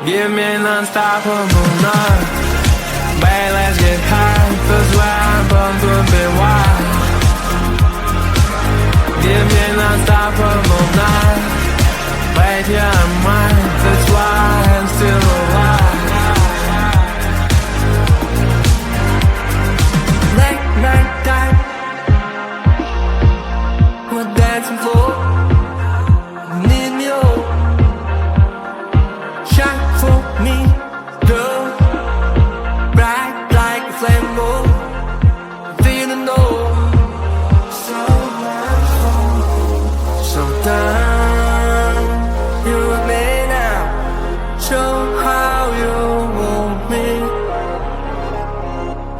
Give me non-stoppable night. Babe, let's get high, 'cause where I'm born could be wild. Give me non-stoppable night. Babe, yeah, I'm mine, that's why I'm still alive. Late night time, we're dancing floor. Need me all. Shine for me, girl. Bright like a flame, oh. Didn't know. So much fun. So down, you and me now. Show how you want me.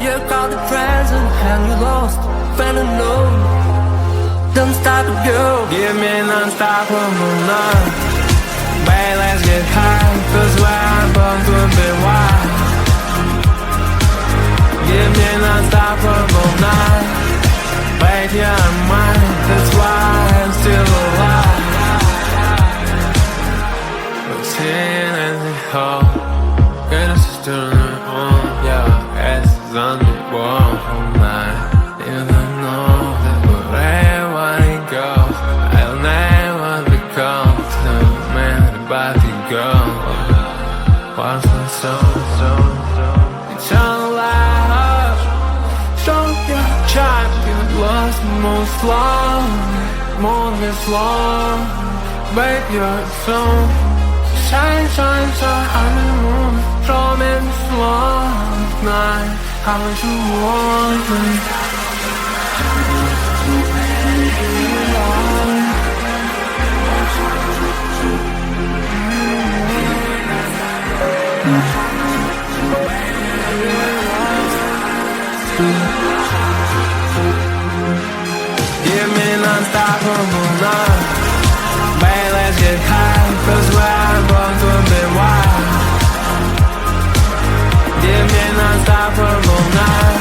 You caught the present and you lost, fell alone. Don't stop, girl. Give me non-stoppable night. Babe, let's get high, 'cause where I'm born could be wild. Give me non-stoppable night. Babe, yeah, I'm mine, that's why I'm still alive. Routine and the whole, get us to turn on, yeah, ass is on the wall all night. Even know that wherever I go, I'll never become the man about to go. What's the song? It's all life. Show your champion, lost most long, more than long. Babe, you're so shine, shine, shine on the moon. Show me the slow night. How would you want me? Give me non-stoppable night. Babe, let's get high, 'cause where I'm born could be wild. Give me non-stoppable night.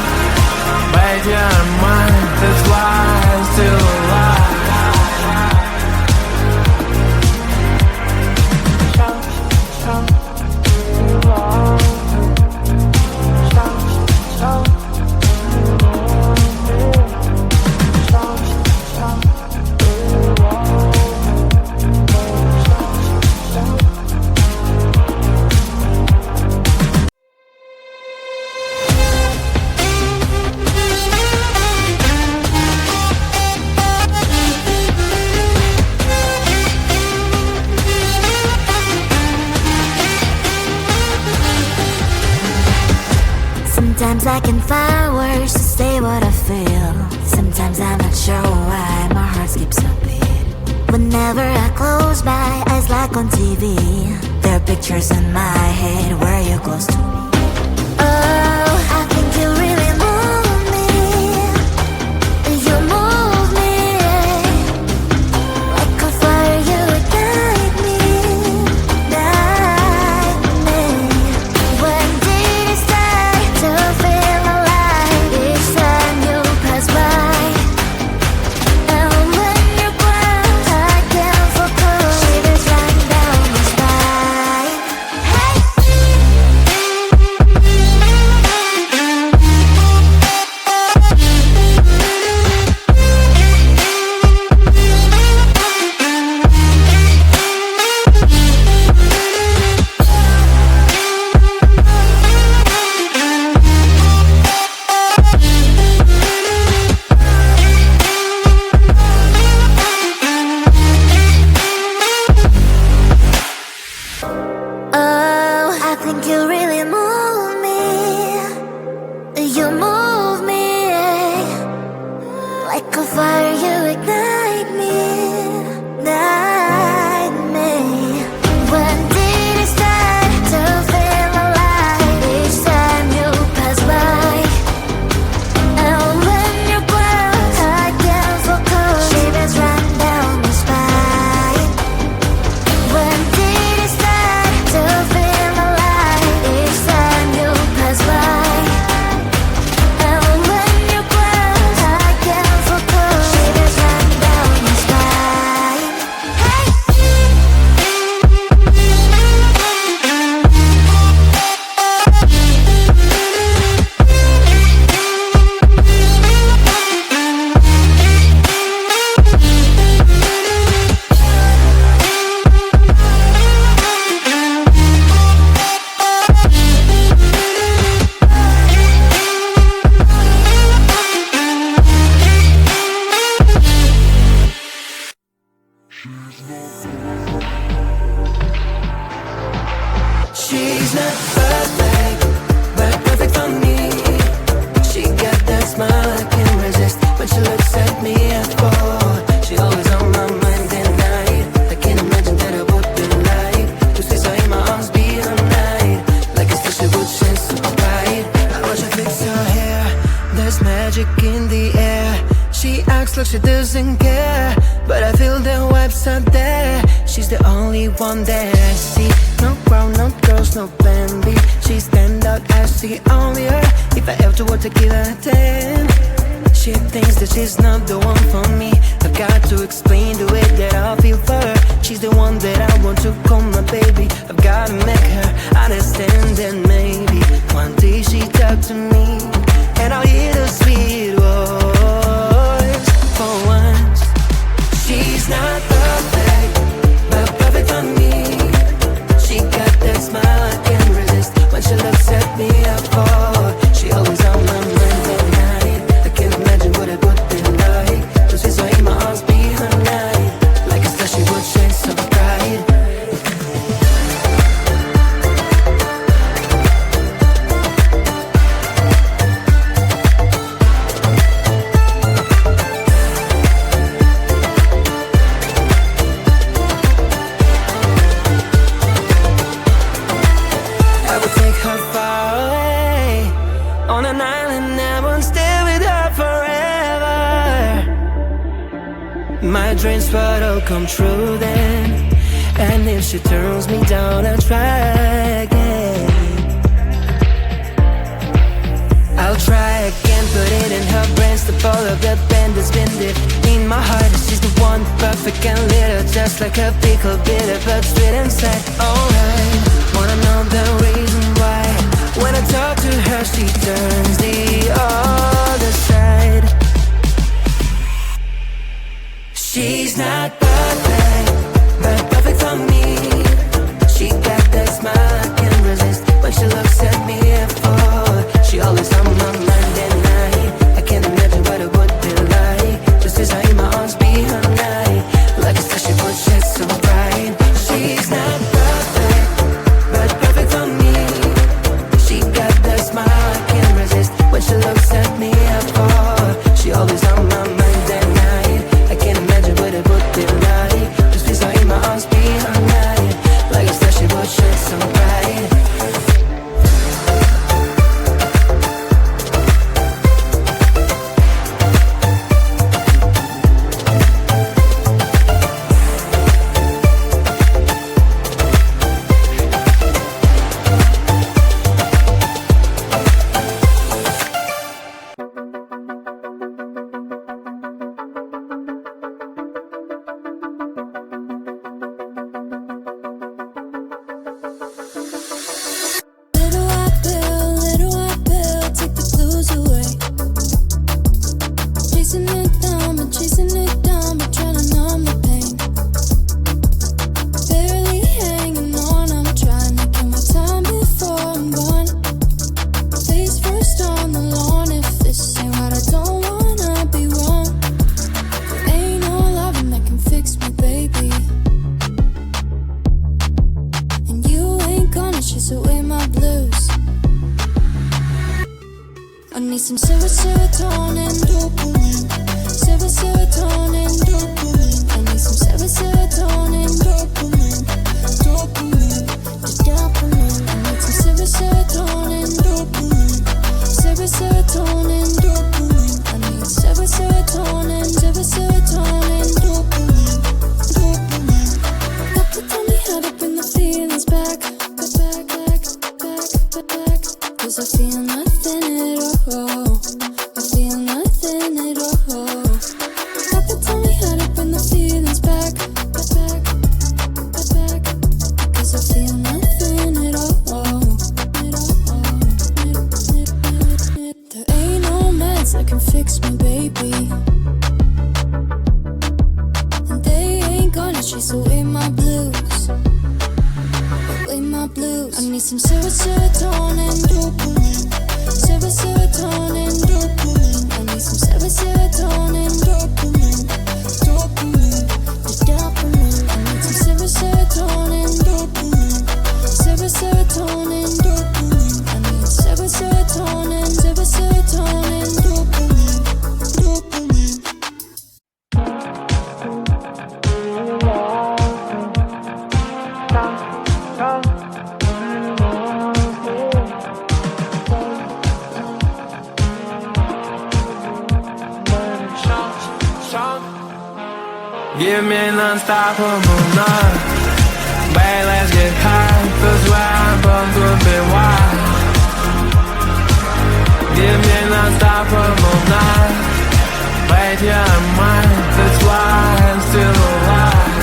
Babe, yeah, I'm mine, that's why I'm still alive. Sometimes I can find words to say what I feel. Sometimes I'm not sure why my heart skips a beat. Whenever I close my eyes like on TV, there are pictures in my head where you're close to me. Oh, I think you really move me. You move me. Like a fire, you ignite me. Ignite me. When did it start to feel alive? Each time you pass by, and when you're gone, I can't focus. Shivers run down my spine. Hey. Oh, I think you really move me. You move me. Like a fire, you ignite me. Ignite me. When did it start to feel alive? Each time you pass by, and when you're gone, I can't focus. Shivers run down my spine. When did it start to feel alive? She's not perfect, but perfect for me. She got that smile I can't resist. When she looks at me, I fall. She always on my mind at night. I can't imagine that I would be like to squeeze her in my arms, be her night. Like a special good chance to bite. I watch her fix her hair. There's magic in the air. She acts like she doesn't care, but I feel the vibes are there. She's the only one that I see. No crowd, no girls, no Bambi. She stand out as the only her. If I ever were to give her a 10, she thinks that she's not the one for me. I've got to explain the way that I feel for her. She's the one that I want to call my baby. I've got to make her understand that maybe one day she talk to me and I'll hear the sweet voice for once. She's not perfect, but perfect for me. She got that smile I can't resist. When she looks at me, I fall. She always on my mind at night. I can't imagine what it would be like to see her in my arms, be her night. Like a star, she would shine so bright. I would take her far away on an island, I won't stay with her forever. My dreams would all come true then. And if she turns me down, I'll try again. I'll try again, put it in her brains. The ball of the band that's been there in my heart. She's the one, perfect and little, just like a pickle, bitter but sweet inside. Alright, wanna know the reason why? When I talk to her, she turns the other side. She's not perfect, but perfect for me. She got that smile I can't resist. When she looks at me, I fall. She always on my mind at night. I can't imagine what it would be like just as I in my arms, be her night. Like a star, she would shine so bright. She's not perfect, but perfect for me. She got that smile I can't resist. When she looks at me, I fall. She always on my mind at night. I can't imagine what it would be like just as I in my arms, be her night. Like a star, she would shine so bright. Little white pill, take the blues away. Chasing it down, but trying to numb the pain. Barely hanging on, I'm trying to kill my time before I'm gone. Face first on the lawn, if this ain't right, I don't wanna be wrong. There ain't no loving that can fix me, baby. And you ain't gonna chase away my blues. I need some serotonin, dopamine. Serotonin, dopamine. I need some serotonin, dopamine. Dopamine, just dopamine. I need some serotonin, dopamine. Serotonin, dopamine. I need serotonin, dopamine. Dopamine. Doctor told me how to bring the feelings back. Cause I feel nothing at all. I feel nothing at all. Doctor told me how to bring the feelings back. Cause I feel nothing at all. There ain't no meds that can fix me, baby. And they ain't gonna chase away my blues. Away my blues. I need some serotonin, dopamine. Serotonin, dopamine. I need some serotonin, dopamine. Dopamine, just dopamine. I need some serotonin, dopamine. Serotonin, Give me an unstoppable night. Babe, let's get high, 'cause where I'm from could be wild. Give me an unstoppable night. Wait, yeah, I'm mine, that's why I'm still alive.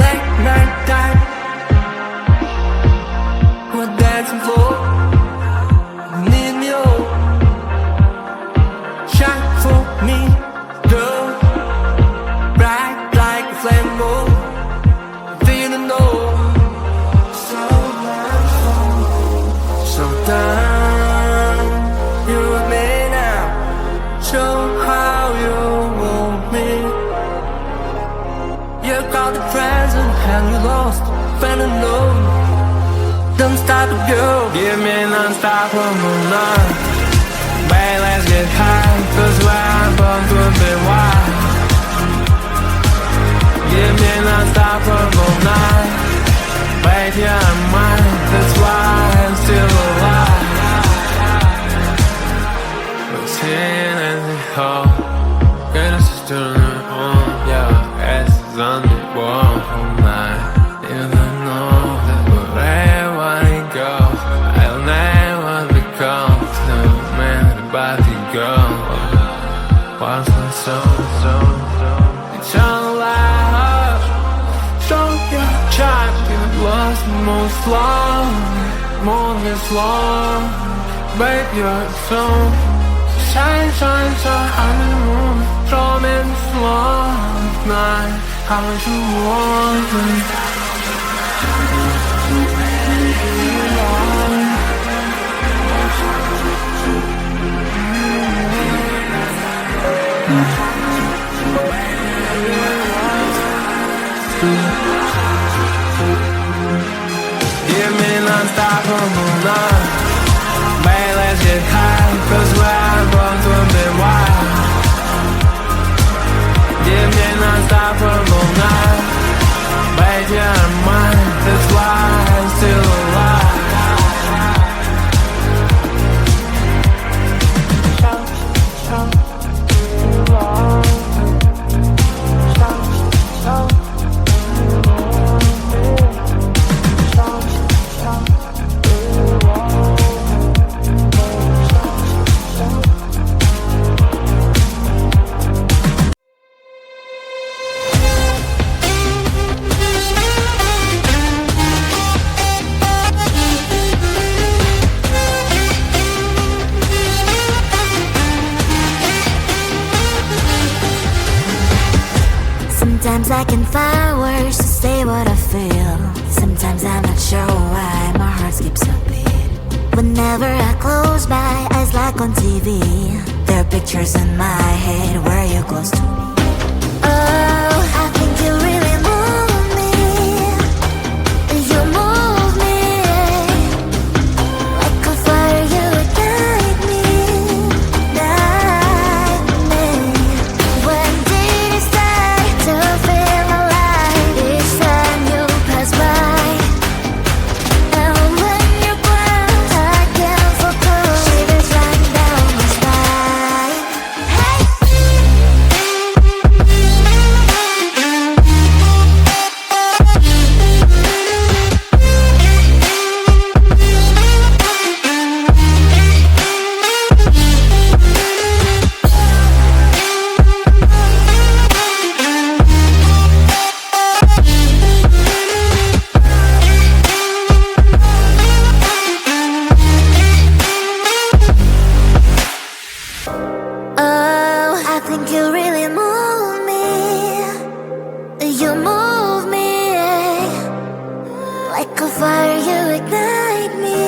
Late night time, we're dancing floor. Need me all, shine for me, girl. Bright like a flame, oh, feeling low. So down, you and me now. Show how you want me. You got the present and you lost, fell alone. Don't stop it, girl. Give me an unstoppable night. Babe, let's get high, 'cause where I'm from could be wild. Give me an unstoppable night. Wait, yeah, I'm mine, that's why I'm still alive. We're sitting in the hall, got a sister on, yeah, ass is on the wall all night. Even know that wherever it goes, I'll never become the man about to go. What's my soul? Eternal life, show your child, get lost most long, more this long. Babe, you're so shine, shine, shine on the moon, show me this long night, how you want me. Give me an unstoppable night. Babe, let's get high, 'cause where I'm from could be wild. Give me an unstoppable night. Babe, yeah, I'm mine, that's why I'm still alive. Sometimes I can find words to say what I feel. Sometimes I'm not sure why my heart skips a beat. Whenever I close my eyes like on TV, there are pictures in my head where you're close to me. Oh, I think you really move me. You move me like a fire, you ignite me, ignite me. When did it start to feel alive? Each time you pass by, and when you glance, I can't focus. Shivers run down my spine. Hey. Oh, I think you really move me. You move me like a fire, you ignite me,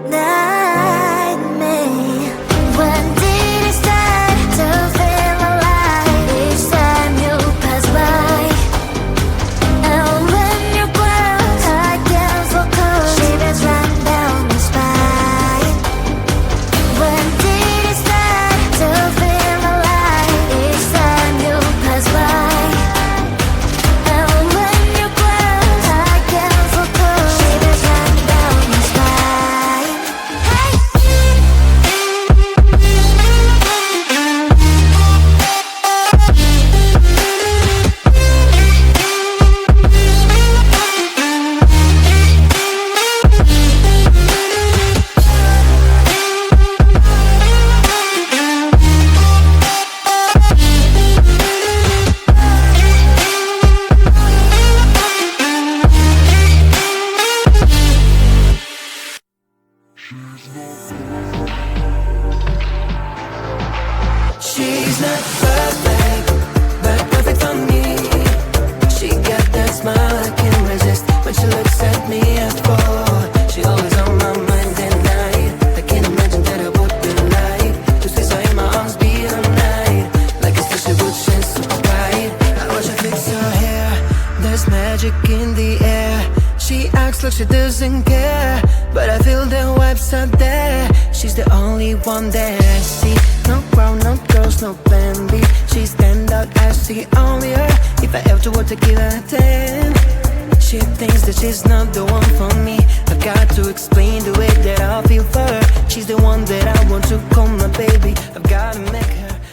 ignite me. When did it start to feel alive? Each time you pass by, and when you glance, I can't focus. Shivers run down my spine. When did it start to feel alive? Each time you pass by, and when you glance, I can't focus. Shivers run down my spine. Hey. magic in the air. She acts like she doesn't care, but I feel the vibes out there. She's the only one that I see. No crowd, no girls, no plan B. She stand out as the only her. If I ever were to give her a 10, she thinks that she's not the one for me. I've got to explain the way that I feel for her. She's the one that I want to call my baby. I've gotta make her